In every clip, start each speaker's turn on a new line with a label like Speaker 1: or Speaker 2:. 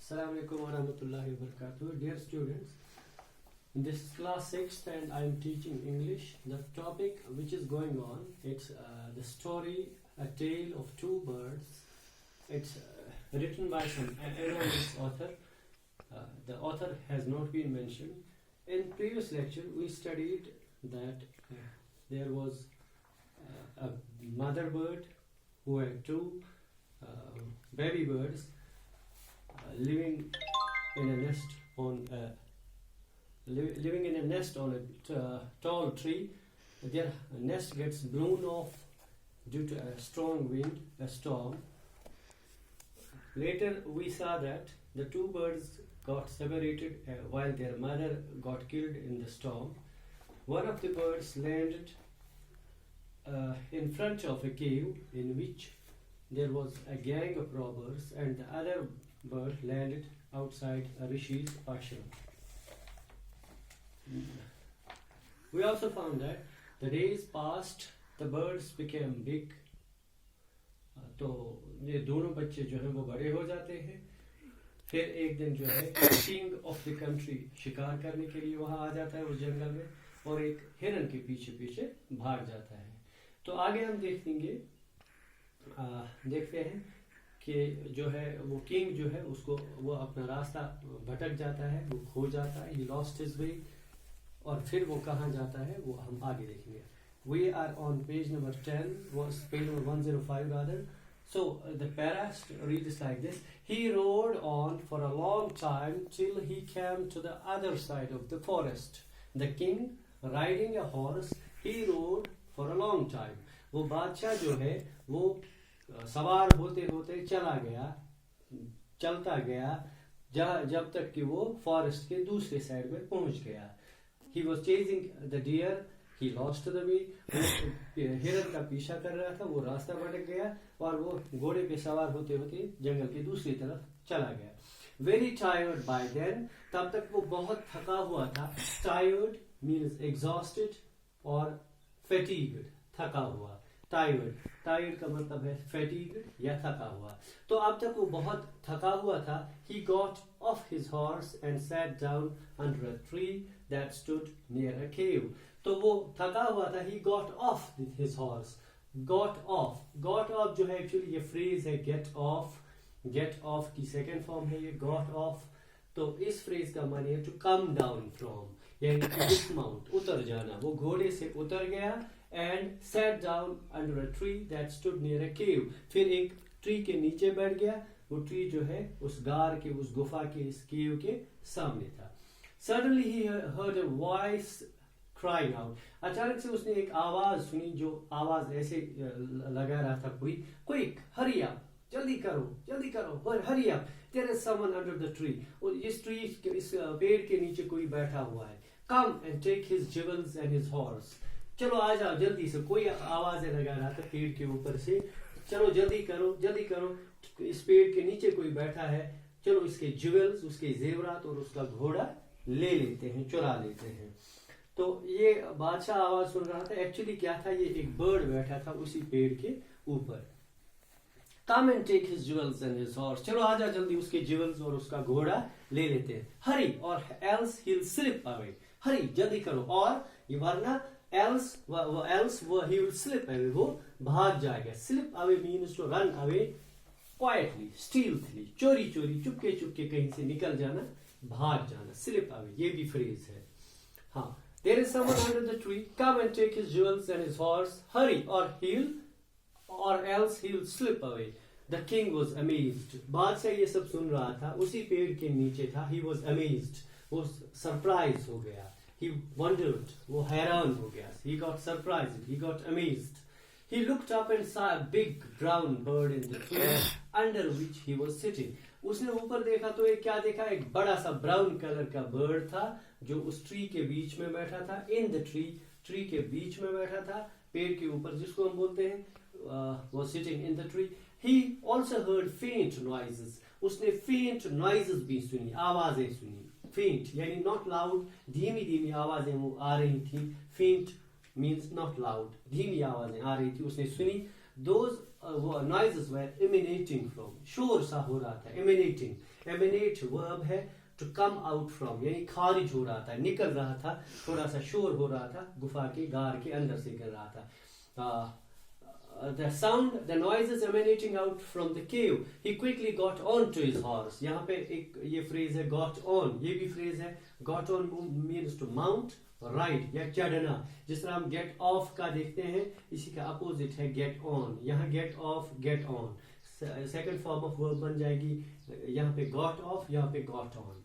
Speaker 1: Assalamu alaikum wa rahmatullahi wa barakatuh. Dear students, this is class 6th and I am teaching English. The topic which is going on, it's the story, A Tale of Two Birds. It's written by some anonymous author. The author has not been mentioned. In previous lecture, we studied that there was a mother bird who had two baby birds living in a nest on a tall tree. Their nest gets blown off due to a strong wind, a storm. Later we saw that the two birds got separated while their mother got killed in the storm. One of the birds landed in front of a cave in which there was a gang of robbers, and the other bird landed outside a Rishi's ashram. We also found that the days passed, the birds became big. तो ये दोनों बच्चे जो हैं वो बड़े हो जाते हैं. फिर एक दिन जो है किंग ऑफ द कंट्री शिकार करने के लिए वहां आ जाता है उस जंगल में, और एक हिरन के पीछे पीछे भाग जाता है. तो आगे हम देखते हैं कि जो है वो किंग जो है उसको वो अपना रास्ता भटक जाता है, वो खो जाता है, he lost his way. और फिर वो कहाँ जाता है वो हम आगे देखेंगे. We are on page number 10, page number 105 rather. So the para reads like this: He rode on for a long time till he came to the other side of the forest. The king, riding a horse, he rode for a long time. वो बादशाह जो है वो सवार होते होते चलता गया जब तक कि वो फॉरेस्ट के दूसरे साइड में पहुंच गया. He was chasing the deer, he lost the way. हिरन का पीछा कर रहा था, वो रास्ता भटक गया और वो घोड़े पे सवार होते होते जंगल की दूसरी तरफ चला गया. Very tired by then, तब तक वो बहुत थका हुआ था. Tired means exhausted और fatigued, थका हुआ. टायर्ड का मतलब है fatigued या थका हुआ. तो अब तक वो बहुत थका हुआ था. He got off his horse and sat down under a tree that stood near a cave. तो वो थका हुआ था. He got off his horse. Got off जो है एक्चुअली ये फ्रेज है get off की सेकंड फॉर्म है ये got off. तो इस फ्रेज का माने है to come down from, यानी कि dismount, उतर जाना. वो घोड़े से उतर गया and sat down under a tree that stood near a cave. फिर एक ट्री के नीचे बैठ गया. वो ट्री जो है उस गार के, उस गुफा के, इस केव के सामने था. Suddenly he heard a voice crying out. अचानक से उसने एक आवाज सुनी, जो आवाज ऐसे लगा रहा था quick, hurry up, जल्दी करो, hurry up, there is someone under the tree. और इस पेड़ के नीचे कोई बैठा हुआ है. Come and take his jewels and his horse. चलो आ जाओ जल्दी से. कोई आवाजें लगा रहा था पेड़ के ऊपर से. चलो जल्दी करो, इस पेड़ के नीचे कोई बैठा है, चलो इसके ज्वेल्स, उसके जेवरात और उसका घोड़ा ले लेते हैं, चुरा लेते हैं. तो ये बादशाह आवाज सुन रहा था. एक्चुअली क्या था, ये एक बर्ड बैठा था उसी पेड़ के ऊपर. Come and take his jewels and his horse. चलो आ जाओ जल्दी, उसके ज्वेल्स और उसका घोड़ा ले लेते हैं. Hurry or else he'll slip away. Hurry, जल्दी करो, और ये वरना else he will slip away, वो भाग जाएगा. Slip away means to run away quietly, stealthily, चोरी चुपके कहीं से निकल जाना, भाग जाना. Slip away, ये भी फ्रेज है. हाँ, there is someone under the tree. Come and take his jewels and his horse. Hurry or else he'll slip away. The king was amazed. बादशाह ये सब सुन रहा था, उसी पेड़ के नीचे था. He was amazed, वो सरप्राइज हो गया. He wondered, वो हैरान हो गया. He got surprised, he got amazed. He looked up and saw a big brown bird in the tree under which he was sitting. उसने ऊपर देखा तो एक क्या देखा, एक बड़ा सा ब्राउन कलर का बर्ड था जो उस ट्री के बीच में बैठा था. In the ट्री के बीच में बैठा था, पेड़ के ऊपर, जिसको हम बोलते हैं was sitting in the tree. He also heard faint noises. उसने faint noises भी सुनी, आवाजें सुनी. Faint यानी not loud, धीमी आवाजें वो आ रही थी. Faint means not loud, धीमी आवाजें आ रही थी, उसने सुनी. Those noises were emanating from, शोर सा हो रहा था, emanating. एमिनेट वर्ब है टू कम आउट फ्रॉम, यानी खारिज हो रहा था, निकल रहा था, थोड़ा सा शोर हो रहा था, गुफा के गार के अंदर से गिर रहा था. The sound, the noises emanating out from the cave. He quickly got on to his horse. यहाँ पे एक ये phrase है got on, ये भी phrase है. Got on means to mount, ride या चढ़ना. जिस तरह हम get off का देखते हैं, इसी का opposite है get on. यहाँ get off, get on. Second form of verb बन जाएगी. यहाँ पे got off, यहाँ पे got on.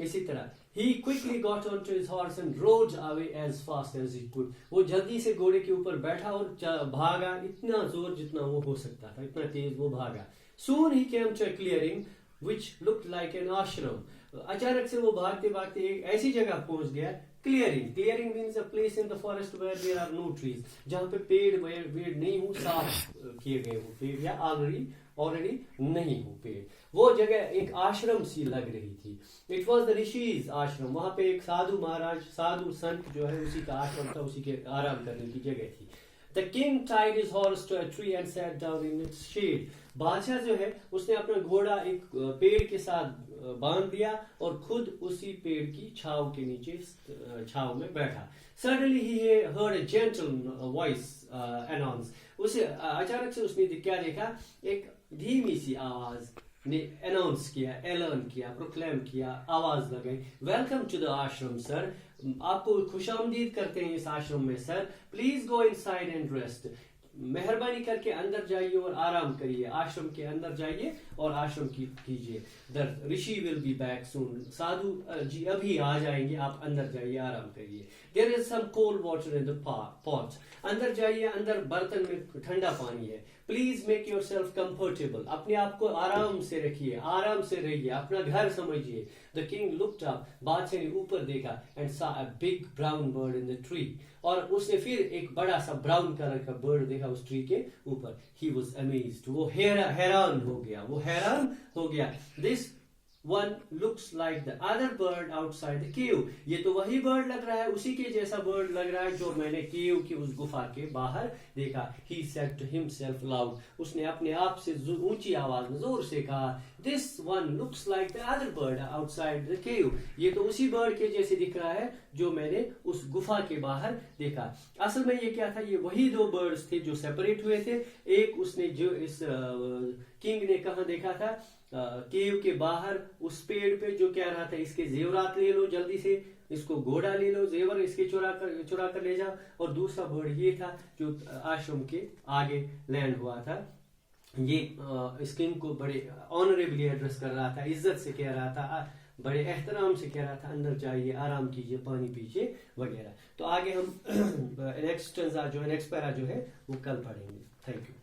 Speaker 1: इसी तरह he quickly got onto his horse and rode away as fast as he could. वो जल्दी से घोड़े के ऊपर बैठा और भागा इतना जोर जितना वो हो सकता था, इतना तेज वो भागा. Soon he came to a clearing which looked like an ashram. अचानक से वो भागते भागते एक ऐसी जगह पहुंच गया. Clearing means a place in the forest where there are no trees. जहाँ पे पेड़ नहीं हो, साफ किए गए हो पेड़, या ऑलरेडी नहीं हो पेड़. वो जगह एक आश्रम सी लग रही थी. इट वॉज द ऋषिज आश्रम. वहां पे एक साधु महाराज, साधु संत जो है उसी का आश्रम था, उसी के आराम करने की जगह थी. The king tied his horse to a tree and sat down in its shade. बादशाह जो है उसने अपना घोड़ा एक पेड़ के साथ बांध दिया और खुद उसी पेड़ की छाव के नीचे छाव में बैठा. Suddenly he heard a gentle voice announce. उसे अचानक से उसने क्या देखा, एक धीमी सी आवाज ने अनाउंस किया, ऐलान किया, प्रोक्लेम किया, आवाज लगाई. वेलकम टू द आश्रम सर. आपको खुशामदीद करते हैं इस आश्रम में sir. Please go inside and rest. मेहरबानी करके अंदर जाइए और आराम करिए. आश्रम के अंदर जाइए और आश्रम कीजिए. The rishi will be back soon. साधु जी अभी आ जाएंगे, आप अंदर जाइए, आराम करिए. There is some cold water in the pot. अंदर जाइए, अंदर बर्तन में ठंडा पानी है. Please make yourself comfortable. अपने आप को आराम से रखिए, आराम से रहिए, अपना घर समझिए. The king looked up. बादशाह ने ऊपर देखा एंड सा a big brown bird in the tree. और उसने फिर एक बड़ा सा ब्राउन कलर का बर्ड देखा उस ट्री के ऊपर. He was amazed. वो हैरान हो गया. This one looks like the other bird outside the cave. ये तो वही बर्ड लग रहा है, उसी के जैसा बर्ड लग रहा है जो मैंने केव की उस गुफा के बाहर देखा. He said to himself loud. उसने अपने आप से ऊंची आवाज में जोर से कहा, This one looks like the other bird outside the cave. ये तो उसी बर्ड के जैसे दिख रहा है जो मैंने उस गुफा के बाहर देखा. असल में ये क्या था, ये वही दो बर्ड्स थे जो सेपरेट हुए थे. एक उसने जो इस किंग ने कहा देखा था केव के बाहर उस पेड़ पे, जो कह रहा था इसके जेवरात ले लो जल्दी से, इसको घोड़ा ले लो, जेवर इसके चुरा कर ले जाओ. और दूसरा बर्ड ये था जो आश्रम के आगे लैंड हुआ था. ये इस किंग को बड़े ऑनरेबली एड्रेस कर रहा था, इज्जत से कह रहा था, बड़े एहतराम से कह रहा था, अंदर जाइए, आराम कीजिए, पानी पीजिए वगैरह. तो आगे हम नेक्स्ट पैरा जो है वो कल पढ़ेंगे. Thank you.